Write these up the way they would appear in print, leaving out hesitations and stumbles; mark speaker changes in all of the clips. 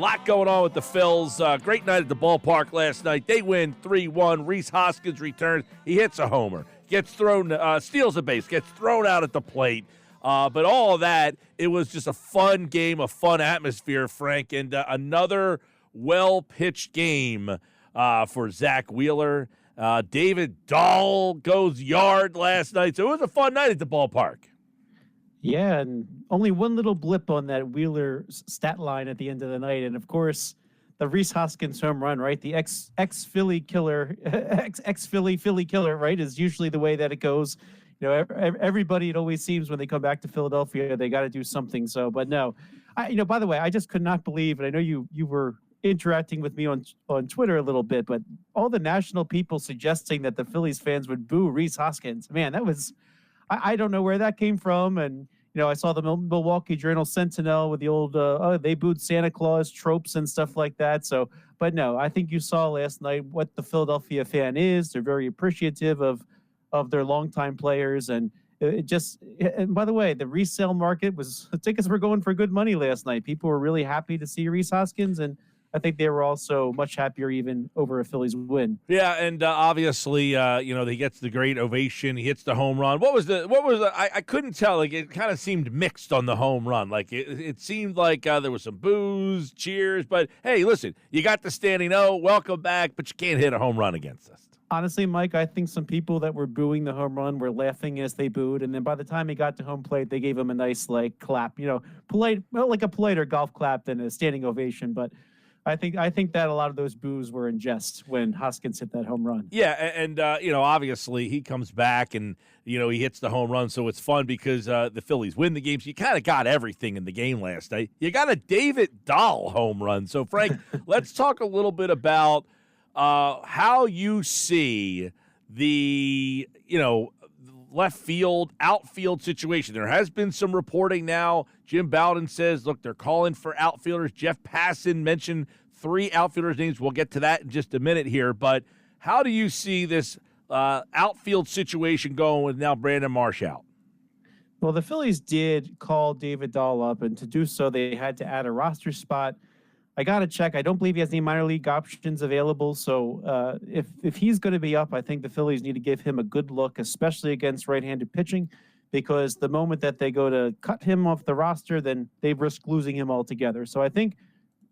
Speaker 1: lot going on with the Phils. Great night at the ballpark last night. They win 3-1. Rhys Hoskins returns. He hits a homer. Gets thrown, steals a base. Gets thrown out at the plate. But all of that, it was just a fun game, a fun atmosphere, Frank, and another well-pitched game for Zach Wheeler. David Dahl goes yard last night, so it was a fun night at the ballpark.
Speaker 2: Yeah, and only one little blip on that Wheeler stat line at the end of the night, and of course, the Rhys Hoskins home run, right? The ex-Philly killer, ex-Philly killer, right? Is usually the way that it goes. You know, everybody, it always seems when they come back to Philadelphia, they got to do something. So, but no, by the way, I just could not believe, and I know you were interacting with me on Twitter a little bit, but all the national people suggesting that the Phillies fans would boo Rhys Hoskins. Man, that was, I don't know where that came from. And, I saw the Milwaukee Journal-Sentinel with the old, they booed Santa Claus tropes and stuff like that. So, but no, I think you saw last night what the Philadelphia fan is. They're very appreciative of their longtime players. And and by the way, the resale market tickets were going for good money last night. People were really happy to see Rhys Hoskins, and I think they were also much happier even over a Phillies win.
Speaker 1: Yeah, and obviously, he gets the great ovation. He hits the home run. I couldn't tell. Like, it kind of seemed mixed on the home run. Like, it seemed like there was some boos, cheers. But, hey, listen, you got the standing O. Welcome back, but you can't hit a home run against us.
Speaker 2: Honestly, Mike, I think some people that were booing the home run were laughing as they booed, and then by the time he got to home plate, they gave him a nice, clap. Like a politer golf clap than a standing ovation, but I think that a lot of those boos were in jest when Hoskins hit that home run.
Speaker 1: Yeah, and obviously he comes back and he hits the home run, so it's fun because the Phillies win the game. So you kind of got everything in the game last night. You got a David Dahl home run. So Frank, let's talk a little bit about how you see the left field, outfield situation. There has been some reporting now. Jim Bowden says, look, they're calling for outfielders. Jeff Passan mentioned 3 outfielders' names. We'll get to that in just a minute here. But how do you see this outfield situation going with now Brandon Marsh out?
Speaker 2: Well, the Phillies did call David Dahl up, and to do so, they had to add a roster spot. I got to check. I don't believe he has any minor league options available. So if he's going to be up, I think the Phillies need to give him a good look, especially against right-handed pitching, because the moment that they go to cut him off the roster, then they risk losing him altogether. So I think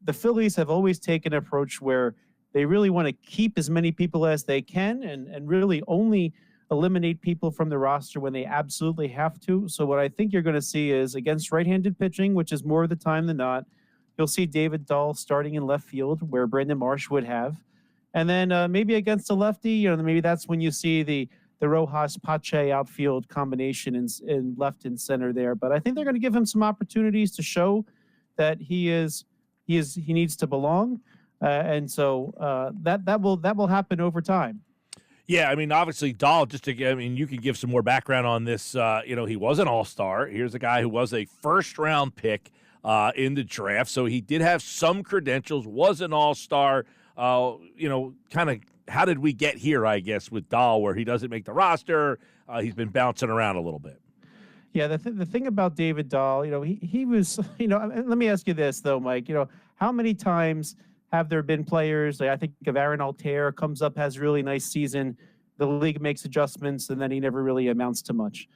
Speaker 2: the Phillies have always taken an approach where they really want to keep as many people as they can and really only eliminate people from the roster when they absolutely have to. So what I think you're going to see is against right-handed pitching, which is more of the time than not, you'll see David Dahl starting in left field where Brandon Marsh would have. And then maybe against a lefty, maybe that's when you see the Rojas Pache outfield combination in left and center there. But I think they're going to give him some opportunities to show that he needs to belong. And so that will happen over time.
Speaker 1: Yeah, I mean, obviously, Dahl, you can give some more background on this. He was an all-star. Here's a guy who was a first-round pick in the draft. So he did have some credentials, was an all-star, kind of how did we get here, I guess, with Dahl, where he doesn't make the roster. He's been bouncing around a little bit.
Speaker 2: Yeah, the thing about David Dahl, he was, let me ask you this, though, Mike, how many times have there been players, like I think of Aaron Altair, comes up, has a really nice season, the league makes adjustments, and then he never really amounts to much.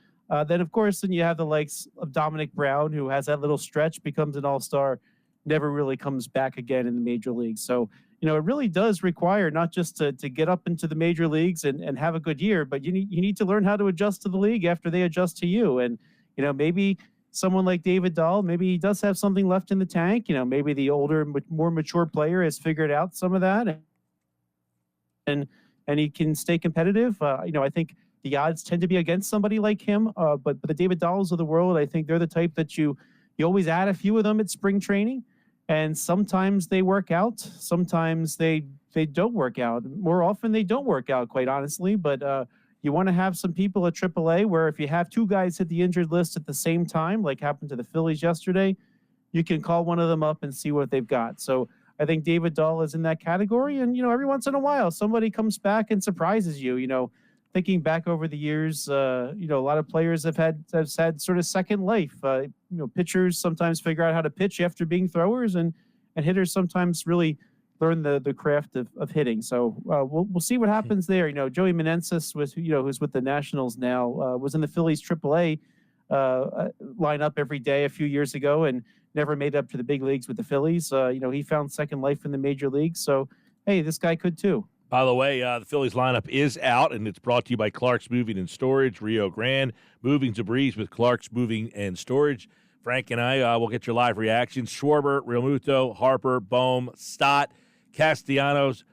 Speaker 2: Then, of course, you have the likes of Dominic Brown, who has that little stretch, becomes an all-star, never really comes back again in the major leagues. So, it really does require not just to get up into the major leagues and have a good year, but you need to learn how to adjust to the league after they adjust to you. And, maybe someone like David Dahl, maybe he does have something left in the tank. Maybe the older, more mature player has figured out some of that and he can stay competitive. I think the odds tend to be against somebody like him, but the David Dahls of the world, I think they're the type that you always add a few of them at spring training, and sometimes they work out, sometimes they don't work out. More often they don't work out, quite honestly, but you want to have some people at AAA where if you have 2 guys hit the injured list at the same time, like happened to the Phillies yesterday, you can call one of them up and see what they've got. So I think David Dahl is in that category, and every once in a while somebody comes back and surprises you. Thinking back over the years, a lot of players have had sort of second life. Pitchers sometimes figure out how to pitch after being throwers, and and hitters sometimes really learn the craft of hitting. So we'll see what happens there. Joey Meneses who's with the Nationals now, was in the Phillies AAA lineup every day a few years ago and never made up to the big leagues with the Phillies. He found second life in the major leagues. So, hey, this guy could too.
Speaker 1: By the way, the Phillies lineup is out, and it's brought to you by Clark's Moving and Storage, Rio Grande. Moving's a breeze with Clark's Moving and Storage. Frank and I will get your live reactions. Schwarber, Realmuto, Harper, Bohm, Stott, Castellanos,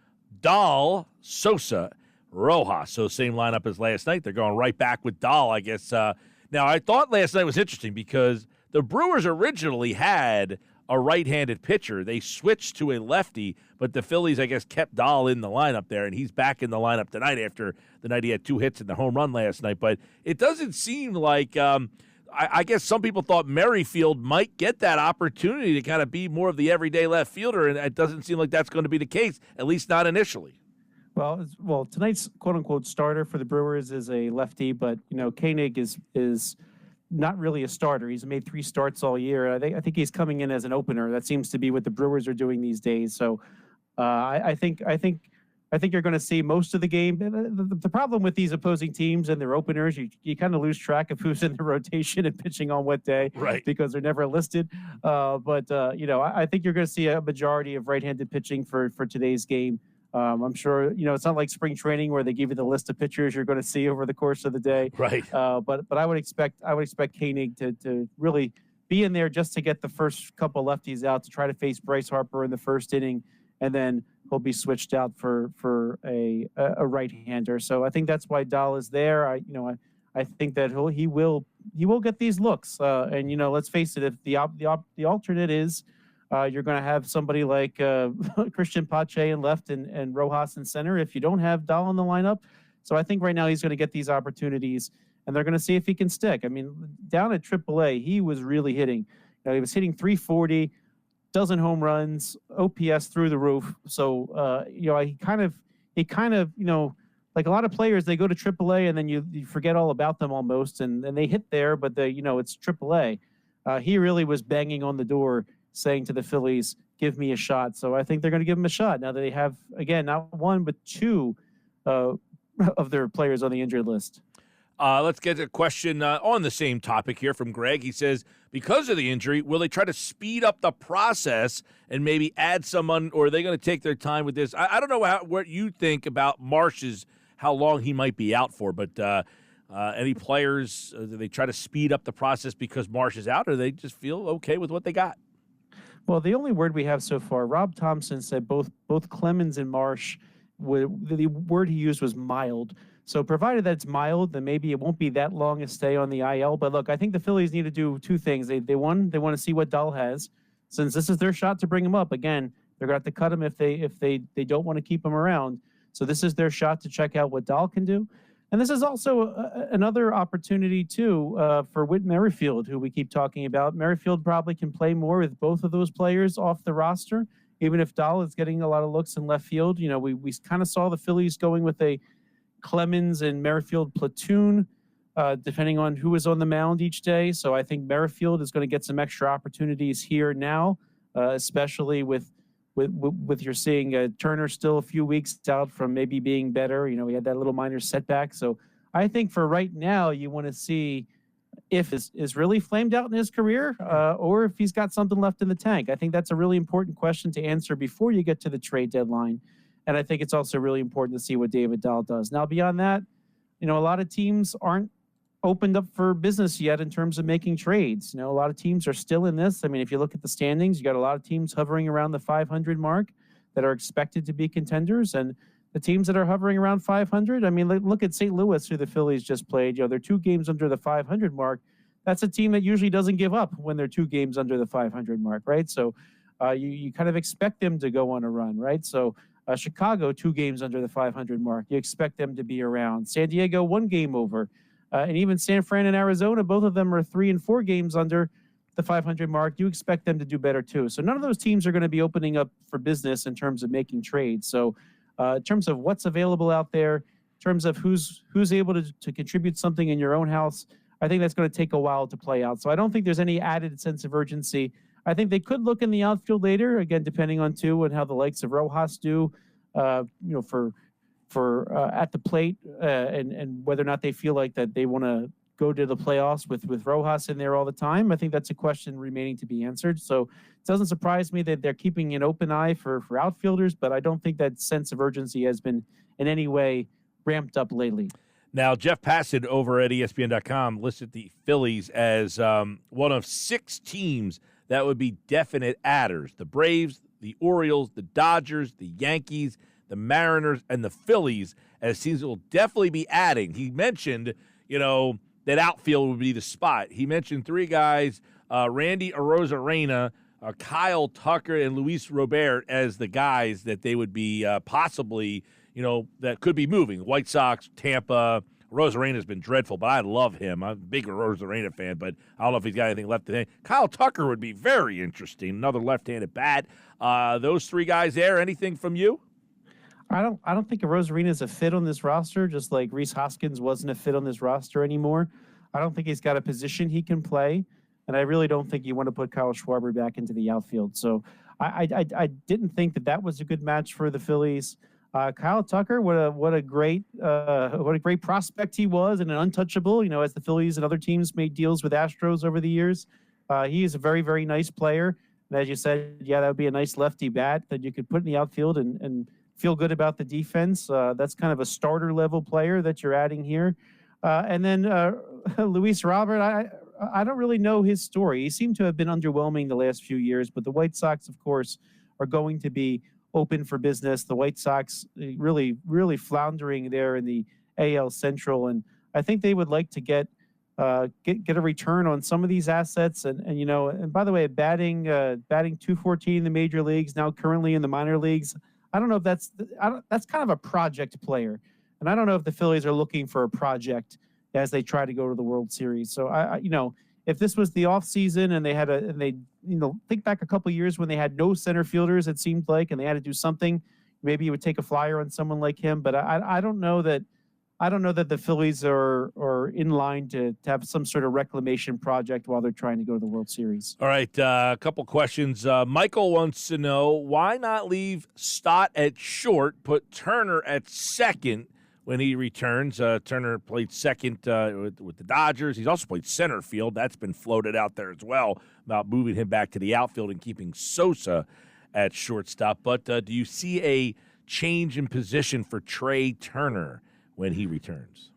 Speaker 1: Dahl, Sosa, Rojas. So same lineup as last night. They're going right back with Dahl, I guess. Now, I thought last night was interesting because the Brewers originally had a right-handed pitcher. They switched to a lefty, but the Phillies, I guess, kept Dahl in the lineup there, and he's back in the lineup tonight after the night he had 2 hits in the home run last night. But it doesn't seem like I guess some people thought Merrifield might get that opportunity to kind of be more of the everyday left fielder, and it doesn't seem like that's going to be the case, at least not initially.
Speaker 2: Well, tonight's quote-unquote starter for the Brewers is a lefty, but, Koenig is not really a starter. He's made 3 starts all year. I think he's coming in as an opener. That seems to be what the Brewers are doing these days. So I think you're going to see most of the game. The problem with these opposing teams and their openers, you kind of lose track of who's in the rotation and pitching on what day,
Speaker 1: right?
Speaker 2: Because they're never listed. But I think you're going to see a majority of right-handed pitching for today's game. I'm sure, it's not like spring training where they give you the list of pitchers you're going to see over the course of the day.
Speaker 1: Right.
Speaker 2: But I would expect Koenig to really be in there just to get the first couple lefties out to try to face Bryce Harper in the first inning, and then he'll be switched out for a right-hander. So I think that's why Dahl is there. I think that he will get these looks. And let's face it, if the alternate is you're going to have somebody like Christian Pache in left and Rojas in center if you don't have Dahl in the lineup. So I think right now he's going to get these opportunities, and they're going to see if he can stick. I mean, down at AAA, he was really hitting. He was hitting 340, dozen home runs, OPS through the roof. So, he kind of, like a lot of players, they go to AAA and then you forget all about them almost, and they hit there, but it's AAA. He really was banging on the door saying to the Phillies, give me a shot. So I think they're going to give him a shot. Now that they have, again, not 1, but 2 of their players on the injured list.
Speaker 1: Let's get a question on the same topic here from Greg. He says, because of the injury, will they try to speed up the process and maybe add someone, or are they going to take their time with this? I don't know what you think about Marsh's, how long he might be out for, but any players, do they try to speed up the process because Marsh is out, or they just feel okay with what they got?
Speaker 2: Well, the only word we have so far, Rob Thompson said both Clemens and Marsh, the word he used was mild. So provided that it's mild, then maybe it won't be that long a stay on the IL. But look, I think the Phillies need to do 2 things. They want to see what Dahl has, since this is their shot to bring him up. Again, they're going to have to cut him if they don't want to keep him around. So this is their shot to check out what Dahl can do. And this is also another opportunity, too, for Whit Merrifield, who we keep talking about. Merrifield probably can play more with both of those players off the roster, even if Dahl is getting a lot of looks in left field. We kind of saw the Phillies going with a Clemens and Merrifield platoon, depending on who was on the mound each day. So I think Merrifield is going to get some extra opportunities here now, especially with you're seeing Turner still a few weeks out from maybe being better. He had that little minor setback. So I think for right now, you want to see if is really flamed out in his career, or if he's got something left in the tank. I think that's a really important question to answer before you get to the trade deadline. And I think it's also really important to see what David Dahl does. Now, beyond that, a lot of teams aren't opened up for business yet in terms of making trades. A lot of teams are still in this. I mean, if you look at the standings, you got a lot of teams hovering around the 500 mark that are expected to be contenders. And the teams that are hovering around 500, I mean, look at St. Louis, who the Phillies just played. They're 2 games under the 500 mark. That's a team that usually doesn't give up when they're 2 games under the 500 mark, right? So you kind of expect them to go on a run, right? So Chicago, 2 games under the 500 mark. You expect them to be around. San Diego, 1 game over. And even San Fran and Arizona, both of them are 3 and 4 games under the 500 mark. You expect them to do better too. So none of those teams are going to be opening up for business in terms of making trades. So in terms of what's available out there, in terms of who's able to contribute something in your own house, I think that's going to take a while to play out. So I don't think there's any added sense of urgency. I think they could look in the outfield later, again, depending on too and how the likes of Rojas do, for at the plate, and whether or not they feel like that they want to go to the playoffs with Rojas in there all the time. I think that's a question remaining to be answered. So it doesn't surprise me that they're keeping an open eye for outfielders, but I don't think that sense of urgency has been in any way ramped up lately.
Speaker 1: Now, Jeff Passett over at ESPN.com listed the Phillies as one of 6 teams that would be definite adders. The Braves, the Orioles, the Dodgers, the Yankees, the Mariners, and the Phillies as teams that will definitely be adding. He mentioned, that outfield would be the spot. He mentioned 3 guys, Randy Arozarena, Kyle Tucker, and Luis Robert as the guys that they would be possibly, that could be moving. White Sox, Tampa. Arozarena's been dreadful, but I love him. I'm a big Arozarena fan, but I don't know if he's got anything left to say. Kyle Tucker would be very interesting. Another left-handed bat. Those 3 guys there, anything from you?
Speaker 2: I don't think Arozarena is a fit on this roster, just like Rhys Hoskins wasn't a fit on this roster anymore. I don't think he's got a position he can play, and I really don't think you want to put Kyle Schwarber back into the outfield. So I didn't think that was a good match for the Phillies. Kyle Tucker, what a great prospect he was, and an untouchable. As the Phillies and other teams made deals with Astros over the years, he is a very, very nice player. And as you said, that would be a nice lefty bat that you could put in the outfield and feel good about the defense. That's kind of a starter level player that you're adding here. And then Luis Robert, I don't really know his story. He seemed to have been underwhelming the last few years, but the White Sox, of course, are going to be open for business. The White Sox really, really floundering there in the AL Central. And I think they would like to get a return on some of these assets. And by the way, batting 214 in the major leagues, now currently in the minor leagues, I don't know if that's kind of a project player. And I don't know if the Phillies are looking for a project as they try to go to the World Series. So if this was the off season and they think back a couple of years when they had no center fielders, it seemed like, and they had to do something, maybe you would take a flyer on someone like him. But I don't know that the Phillies are in line to have some sort of reclamation project while they're trying to go to the World Series.
Speaker 1: All right, a couple questions. Michael wants to know, why not leave Stott at short, put Turner at second when he returns? Turner played second with the Dodgers. He's also played center field. That's been floated out there as well about moving him back to the outfield and keeping Sosa at shortstop. But do you see a change in position for Trey Turner when he returns?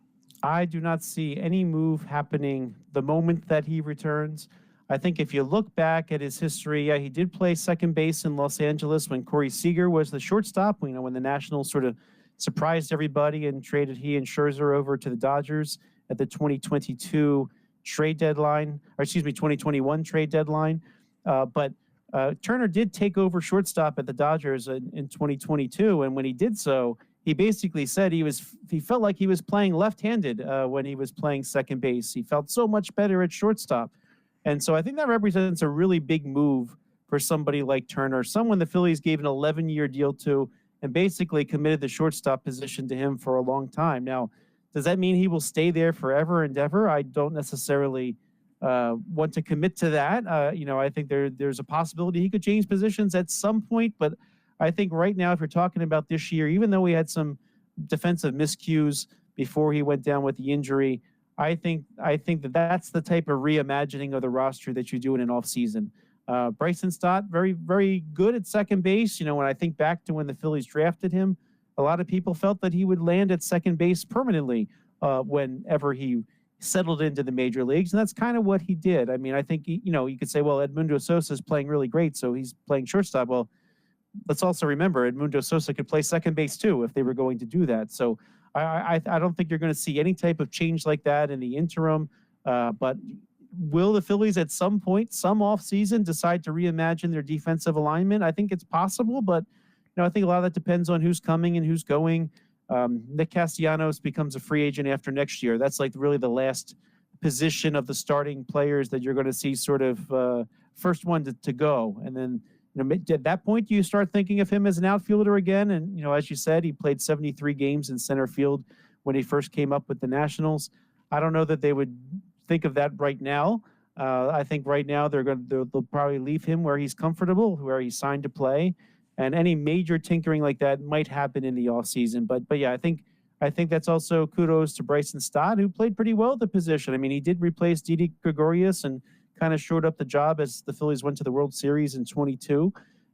Speaker 2: I do not see any move happening the moment that he returns. I think if you look back at his history, he did play second base in Los Angeles when Corey Seager was the shortstop, when the Nationals sort of surprised everybody and traded he and Scherzer over to the Dodgers at the 2021 trade deadline. But Turner did take over shortstop at the Dodgers in 2022, and when he did so, he basically said he felt like he was playing left-handed when he was playing second base. He felt so much better at shortstop. And so I think that represents a really big move for somebody like Turner, someone the Phillies gave an 11-year deal to and basically committed the shortstop position to him for a long time. Now, does that mean he will stay there forever and ever? I don't necessarily want to commit to that. I think there's a possibility he could change positions at some point, but I think right now, if you're talking about this year, even though we had some defensive miscues before he went down with the injury, I think that's the type of reimagining of the roster that you do in an offseason. Bryson Stott, very, very good at second base. When I think back to when the Phillies drafted him, a lot of people felt that he would land at second base permanently whenever he settled into the major leagues, and that's kind of what he did. I mean, I think, you could say, well, Edmundo Sosa is playing really great, so he's playing shortstop. Well, let's also remember Edmundo Sosa could play second base too if they were going to do that. So I don't think you're going to see any type of change like that in the interim. But will the Phillies at some point, some offseason, decide to reimagine their defensive alignment? I think it's possible, but I think a lot of that depends on who's coming and who's going. Nick Castellanos becomes a free agent after next year. That's like really the last position of the starting players that you're going to see sort of first one to go. And then at that point, you start thinking of him as an outfielder again. And, as you said, he played 73 games in center field when he first came up with the Nationals. I don't know that they would think of that right now. I think right now they'll probably leave him where he's comfortable, where he's signed to play, and any major tinkering like that might happen in the offseason. But yeah, I think that's also kudos to Bryson Stott, who played pretty well at the position. I mean, he did replace Didi Gregorius and kind of shored up the job as the Phillies went to the World Series in 22.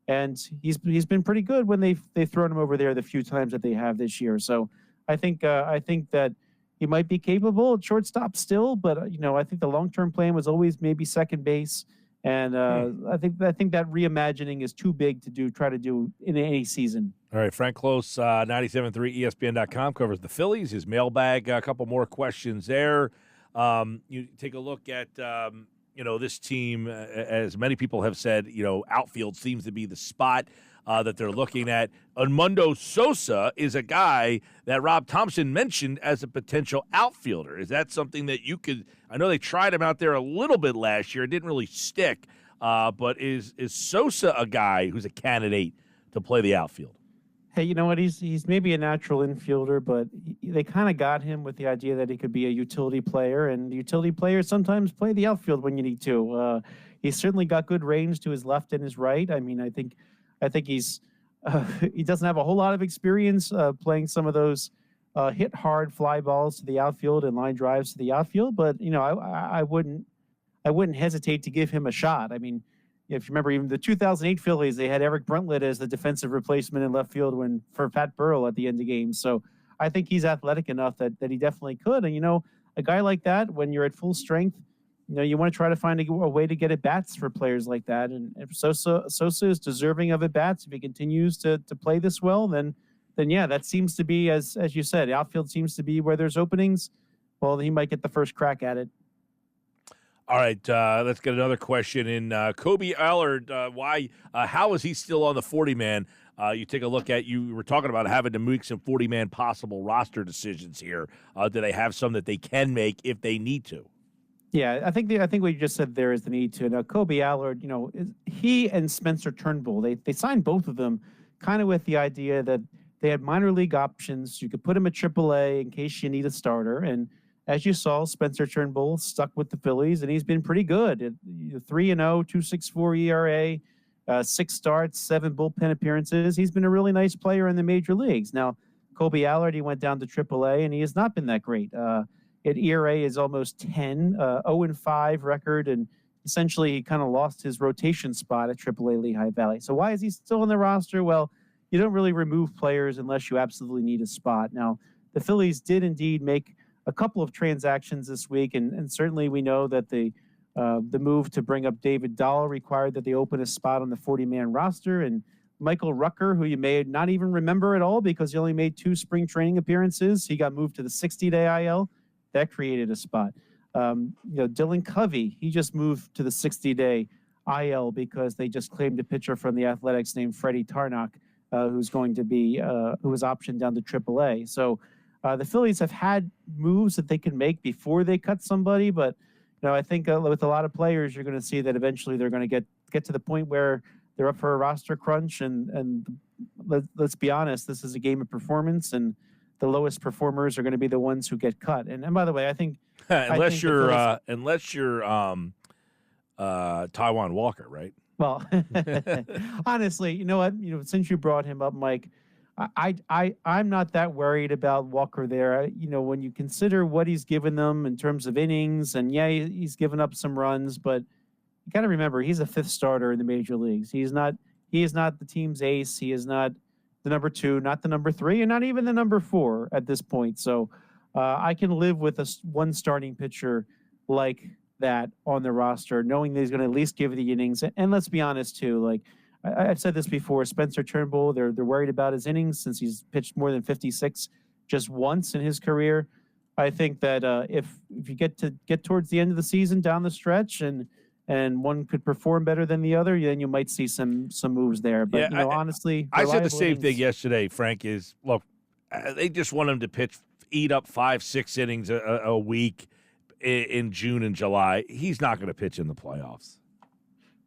Speaker 2: And he's been pretty good when they've thrown him over there the few times that they have this year. So I think that he might be capable at shortstop still, but I think the long-term plan was always maybe second base. And I think that reimagining is too big to try to do in any season.
Speaker 1: All right, Frank Klose, 97.3 ESPN.com covers the Phillies. His mailbag, a couple more questions there. You take a look at this team, as many people have said, outfield seems to be the spot that they're looking at. Edmundo Sosa is a guy that Rob Thompson mentioned as a potential outfielder. Is that something that you could – I know they tried him out there a little bit last year. It didn't really stick. But is Sosa a guy who's a candidate to play the outfield?
Speaker 2: Hey, you know what? He's maybe a natural infielder, but they kind of got him with the idea that he could be a utility player, and utility players sometimes play the outfield when you need to. He's certainly got good range to his left and his right. I mean, I think he's he doesn't have a whole lot of experience playing some of those hit hard fly balls to the outfield and line drives to the outfield, but I wouldn't hesitate to give him a shot. I mean, if you remember, even the 2008 Phillies, they had Eric Bruntlett as the defensive replacement in left field for Pat Burrell at the end of games. So I think he's athletic enough that he definitely could. And, a guy like that, when you're at full strength, you want to try to find a way to get at bats for players like that. And if Sosa is deserving of at bats, if he continues to play this well, then yeah, that seems to be, as you said, outfield seems to be where there's openings. Well, he might get the first crack at it.
Speaker 1: All right, let's get another question in. Kobe Allard, how is he still on the 40-man? You take a look at, you were talking about having to make some 40-man possible roster decisions here. Do they have some that they can make if they need to?
Speaker 2: Yeah, I think what you just said there is the need to. Now, Kobe Allard, he and Spencer Turnbull, they signed both of them kind of with the idea that they had minor league options. You could put him at AAA in case you need a starter, and as you saw, Spencer Turnbull stuck with the Phillies, and he's been pretty good. 3-0, 2.64 ERA, 6 starts, 7 bullpen appearances. He's been a really nice player in the major leagues. Now, Kobe Allard, he went down to AAA, and he has not been that great. At ERA is almost 10, 0-5 record, and essentially he kind of lost his rotation spot at AAA Lehigh Valley. So why is he still on the roster? Well, you don't really remove players unless you absolutely need a spot. Now, the Phillies did indeed make a couple of transactions this week, and certainly we know that the move to bring up David Dahl required that they open a spot on the 40-man roster, and Michael Rucker, who you may not even remember at all because he only made 2 spring training appearances, he got moved to the 60-day IL. That created a spot. Dylan Covey, he just moved to the 60-day IL because they just claimed a pitcher from the Athletics named Freddie Tarnock, who's going to be who was optioned down to AAA. So the Phillies have had moves that they can make before they cut somebody, but I think with a lot of players, you're going to see that eventually they're going to get to the point where they're up for a roster crunch. And let's be honest, this is a game of performance, and the lowest performers are going to be the ones who get cut. And by the way, I think
Speaker 1: unless you're Taijuan Walker, right?
Speaker 2: Well, honestly, you know what? Since you brought him up, Mike, I'm not that worried about Walker there. When you consider what he's given them in terms of innings, and yeah, he's given up some runs, but you got to remember he's a 5th starter in the major leagues. He is not the team's ace. He is not the number 2, not the number 3, and not even the number 4 at this point. So I can live with one starting pitcher like that on the roster, knowing that he's going to at least give the innings. And let's be honest too, like I've said this before, Spencer Turnbull, they're worried about his innings since he's pitched more than 56 just once in his career. I think that if you get towards the end of the season down the stretch and one could perform better than the other, then you might see some moves there. But honestly,
Speaker 1: I said the same thing yesterday, Frank, is look, they just want him to eat up 5-6 innings a week in June and July. He's not going to pitch in the playoffs.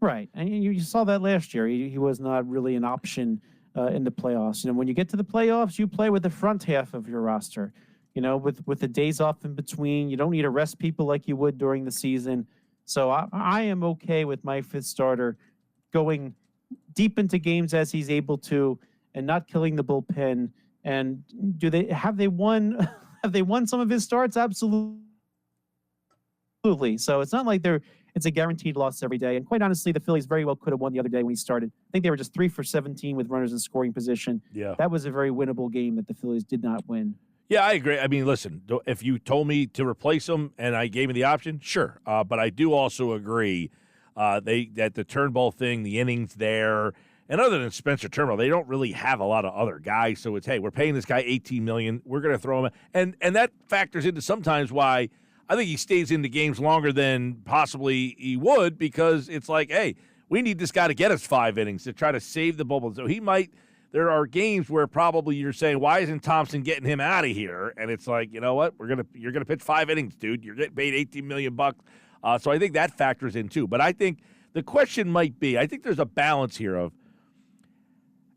Speaker 1: Right. And
Speaker 2: you saw that last year. He was not really an option in the playoffs. When you get to the playoffs, you play with the front half of your roster. With the days off in between, you don't need to rest people like you would during the season. So I am okay with my fifth starter going deep into games as he's able to and not killing the bullpen. And have they won have they won some of his starts? Absolutely. So it's not like it's a guaranteed loss every day. And quite honestly, the Phillies very well could have won the other day when he started. I think they were just 3 for 17 with runners in scoring position.
Speaker 1: Yeah.
Speaker 2: That was a very winnable game that the Phillies did not win.
Speaker 1: Yeah, I agree. I mean, listen, if you told me to replace him and I gave me the option, sure. But I do also agree that the Turnbull thing, the innings there, and other than Spencer Turnbull, they don't really have a lot of other guys. So it's, hey, we're paying this guy $18 million. We're going to throw him. And that factors into sometimes why I think he stays in the games longer than possibly he would, because it's like, hey, we need this guy to get us 5 innings to try to save the bubble. So he might – there are games where probably you're saying, why isn't Thompson getting him out of here? And it's like, you know what? You're gonna pitch 5 innings, dude. You're getting paid $18 million. So I think that factors in too. But I think the question might be, I think there's a balance here of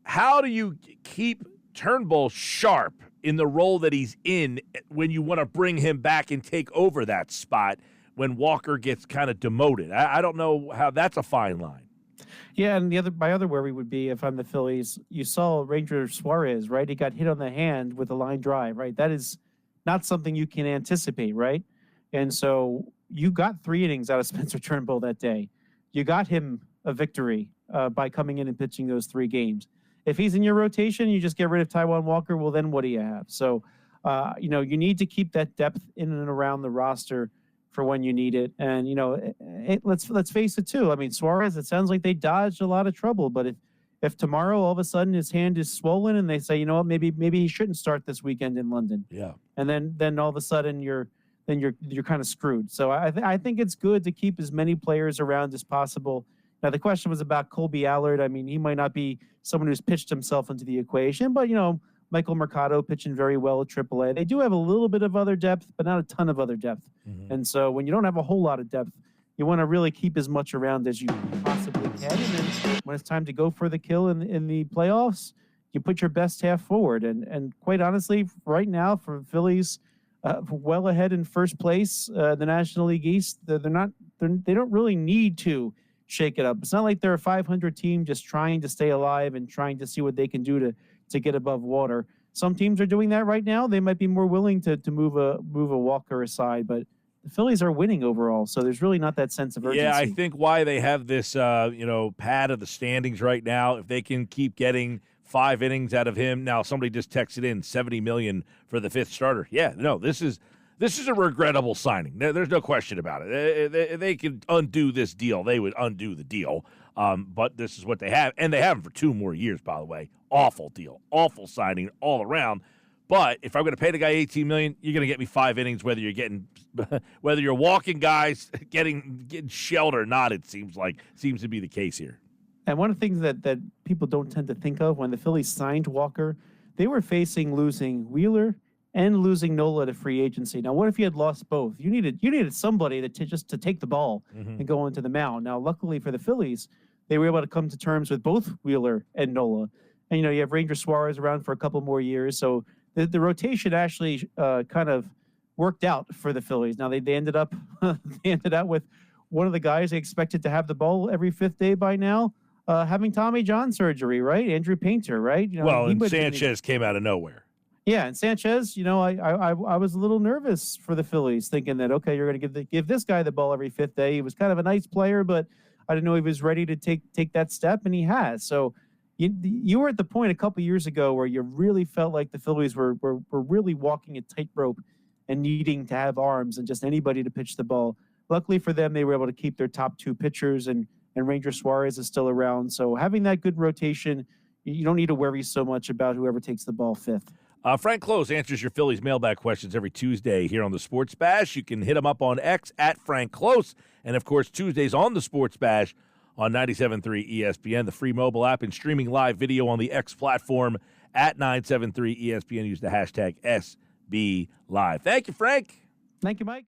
Speaker 1: how do you keep Turnbull sharp in the role that he's in when you want to bring him back and take over that spot when Walker gets kind of demoted. I don't know how that's a fine line.
Speaker 2: Yeah, and my other worry would be if I'm the Phillies, you saw Ranger Suarez, right? He got hit on the hand with a line drive, right? That is not something you can anticipate, right? And so you got 3 innings out of Spencer Turnbull that day. You got him a victory by coming in and pitching those 3 games. If he's in your rotation, you just get rid of Taijuan Walker, well, then what do you have? So, you need to keep that depth in and around the roster for when you need it. And, let's face it too. I mean, Suarez, it sounds like they dodged a lot of trouble, but if tomorrow all of a sudden his hand is swollen and they say, you know what, maybe he shouldn't start this weekend in London.
Speaker 1: Yeah.
Speaker 2: And then all of a sudden you're kind of screwed. So I think it's good to keep as many players around as possible. Now the question was about Colby Allard. I mean, he might not be someone who's pitched himself into the equation, but Michael Mercado pitching very well at AAA. They do have a little bit of other depth, but not a ton of other depth. Mm-hmm. And so when you don't have a whole lot of depth, you want to really keep as much around as you possibly can. And then when it's time to go for the kill in the playoffs, you put your best half forward. And quite honestly, right now for Phillies, well ahead in first place, the National League East, they don't really need to shake it up. It's not like they're a 500 team just trying to stay alive and trying to see what they can do to get above water. Some teams are doing that right now. They might be more willing to move a Walker aside, but the Phillies are winning overall, so there's really not that sense of urgency.
Speaker 1: Yeah, I think why they have this pad of the standings right now, if they can keep getting 5 innings out of him. Now somebody just texted in $70 million for the 5th starter. Yeah, no, this is a regrettable signing. There's no question about it. They could undo this deal. They would undo the deal. But this is what they have, and they have him for 2 more years, by the way. Awful deal, awful signing all around. But if I'm going to pay the guy $18 million, you're going to get me 5 innings, whether you're walking guys, getting shelled or not. It seems to be the case here.
Speaker 2: And one of the things that people don't tend to think of when the Phillies signed Walker, they were facing losing Wheeler and losing Nola to free agency. Now, what if you had lost both? You needed somebody to take the ball and go into the mound. Now, luckily for the Phillies, they were able to come to terms with both Wheeler and Nola. And, you have Ranger Suarez around for a couple more years. So the rotation actually kind of worked out for the Phillies. Now, they ended up with one of the guys they expected to have the ball every 5th day by now, having Tommy John surgery, right? Andrew Painter, right?
Speaker 1: And Sanchez came out of nowhere.
Speaker 2: Yeah, and Sanchez, I was a little nervous for the Phillies, thinking that, okay, you're going to give this guy the ball every 5th day. He was kind of a nice player, but I didn't know he was ready to take that step, and he has. So you were at the point a couple years ago where you really felt like the Phillies were really walking a tightrope and needing to have arms and just anybody to pitch the ball. Luckily for them, they were able to keep their top 2 pitchers, and Ranger Suarez is still around. So having that good rotation, you don't need to worry so much about whoever takes the ball 5th.
Speaker 1: Frank Klose answers your Phillies mailbag questions every Tuesday here on the Sports Bash. You can hit him up on X at Frank Klose. And, of course, Tuesdays on the Sports Bash on 97.3 ESPN, the free mobile app, and streaming live video on the X platform at 973 ESPN. Use the hashtag SBLive. Thank you, Frank.
Speaker 2: Thank you, Mike.